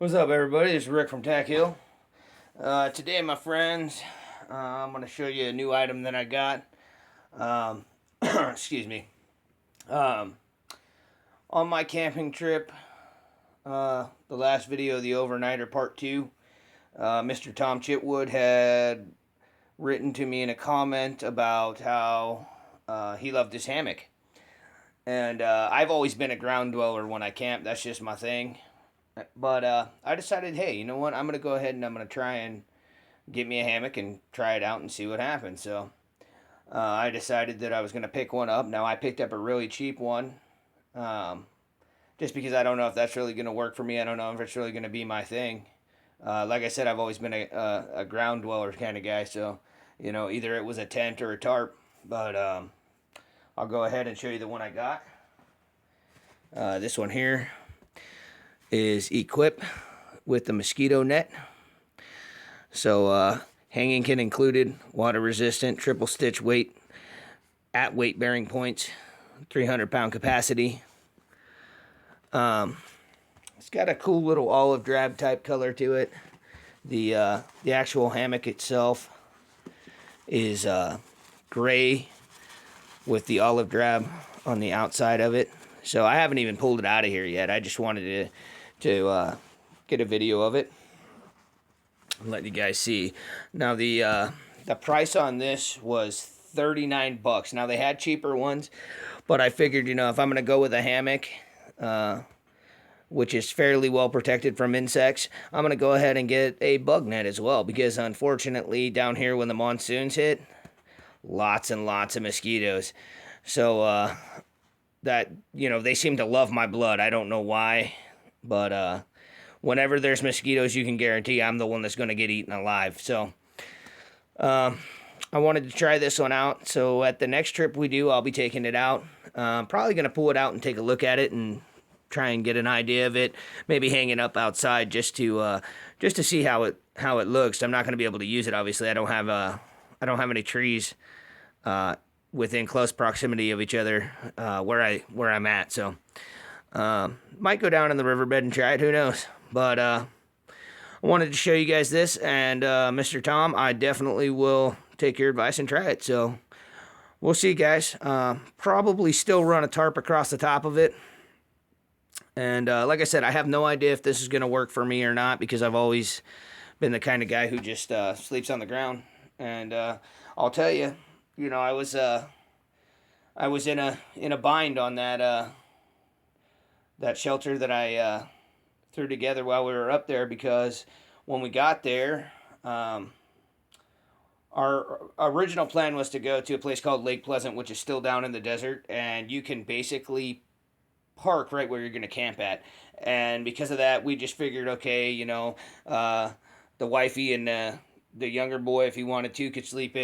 What's up, everybody? This is Rick from TAC-HILL. Today, my friends, I'm going to show you a new item that I got. Excuse me. Um, on my camping trip, the last video, the Overnighter Part 2, Mr. Tom Chitwood had written to me in a comment about how he loved his hammock. And I've always been a ground dweller when I camp. That's just my thing. But I decided, hey, you know what? I'm going to go ahead and I'm going to try and get me a hammock and try it out and see what happens. So I decided that I was going to pick one up. Now, I picked up a really cheap one just because I don't know if that's really going to work for me. I don't know if it's really going to be my thing. Like I said, I've always been a ground dweller kind of guy. So, you know, either it was a tent or a tarp. But I'll go ahead and show you the one I got. This one here is equipped with the mosquito net. So hanging kit included, water resistant, triple stitch weight, at weight bearing points, 300-pound capacity. It's got a cool little olive drab type color to it. The actual hammock itself is gray with the olive drab on the outside of it. So I haven't even pulled it out of here yet. I just wanted to get a video of it and let you guys see. Now the price on this was $39. Now they had cheaper ones, but I figured, you know, if I'm gonna go with a hammock, which is fairly well protected from insects, I'm gonna go ahead and get a bug net as well, because unfortunately down here when the monsoons hit, lots and lots of mosquitoes. So that, you know, they seem to love my blood. I don't know why, but whenever there's mosquitoes, you can guarantee I'm the one that's going to get eaten alive. So I wanted to try this one out. So at the next trip we do, I'll be taking it out. Probably going to pull it out and take a look at it and try and get an idea of it. Maybe hang it up outside just to see how it looks. I'm not going to be able to use it, obviously. I don't have any trees within close proximity of each other where I'm at. So might go down in the riverbed and try it. Who knows? But I wanted to show you guys this, and Mr. Tom, I definitely will take your advice and try it. So we'll see, guys. Probably still run a tarp across the top of it. And like I said, I have no idea if this is going to work for me or not, because I've always been the kind of guy who just sleeps on the ground. And I'll tell you, you know, I was in a bind on that shelter that I threw together while we were up there, because when we got there, our original plan was to go to a place called Lake Pleasant, which is still down in the desert, and you can basically park right where you're going to camp at. And because of that, we just figured, okay, you know, the wifey and the younger boy, if he wanted to, could sleep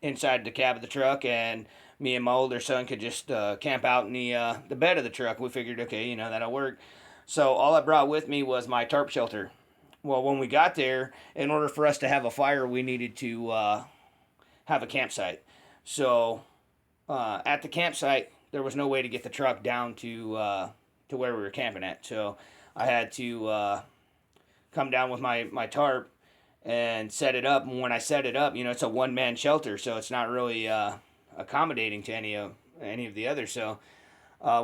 inside the cab of the truck, and me and my older son could just camp out in the bed of the truck. We figured, okay, you know, that'll work. So all I brought with me was my tarp shelter. Well, when we got there, in order for us to have a fire, we needed to have a campsite. So at the campsite, there was no way to get the truck down to where we were camping at. So I had to come down with my tarp and set it up. And when I set it up, you know, it's a one-man shelter, so it's not really accommodating to any of the others. So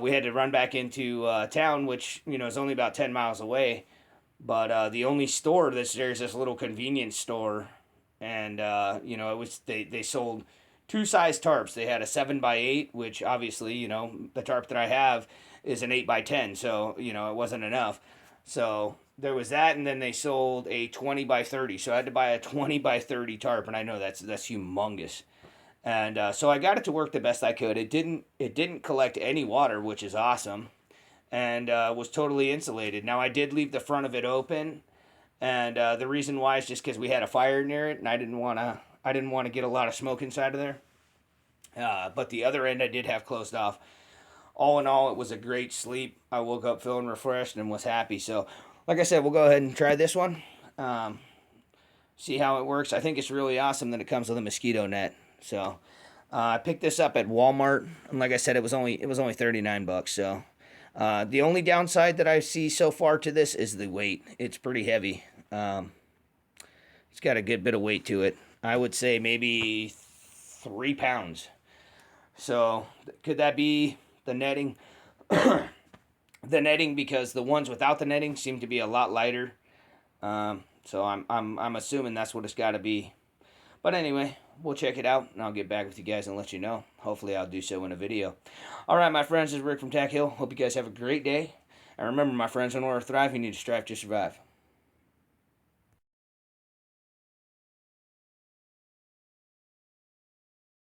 we had to run back into town, which, you know, is only about 10 miles away. But the only store there's this little convenience store, and you know, it was they sold two size tarps. They had a 7x8, which obviously, you know, the tarp that I have is an 8x10, so, you know, it wasn't enough. So there was that, and then they sold a 20x30. So I had to buy a 20x30 tarp, and I know that's humongous. And so I got it to work the best I could. It didn't collect any water, which is awesome, and was totally insulated. Now I did leave the front of it open, and the reason why is just because we had a fire near it, and I didn't want to get a lot of smoke inside of there. But the other end I did have closed off. All in all, it was a great sleep. I woke up feeling refreshed and was happy. So, like I said, we'll go ahead and try this one. See how it works. I think it's really awesome that it comes with a mosquito net. So I picked this up at Walmart, and like I said, it was only $39. So The only downside that I see so far to this is the weight. It's pretty heavy. It's got a good bit of weight to it. I would say maybe 3 pounds. So could that be the netting? The netting, because the ones without the netting seem to be a lot lighter. So I'm assuming that's what it's got to be. But anyway, we'll check it out, and I'll get back with you guys and let you know. Hopefully, I'll do so in a video. All right, my friends, this is Rick from TAC-HILL. Hope you guys have a great day. And remember, my friends, in order to thrive, you need to strive to survive.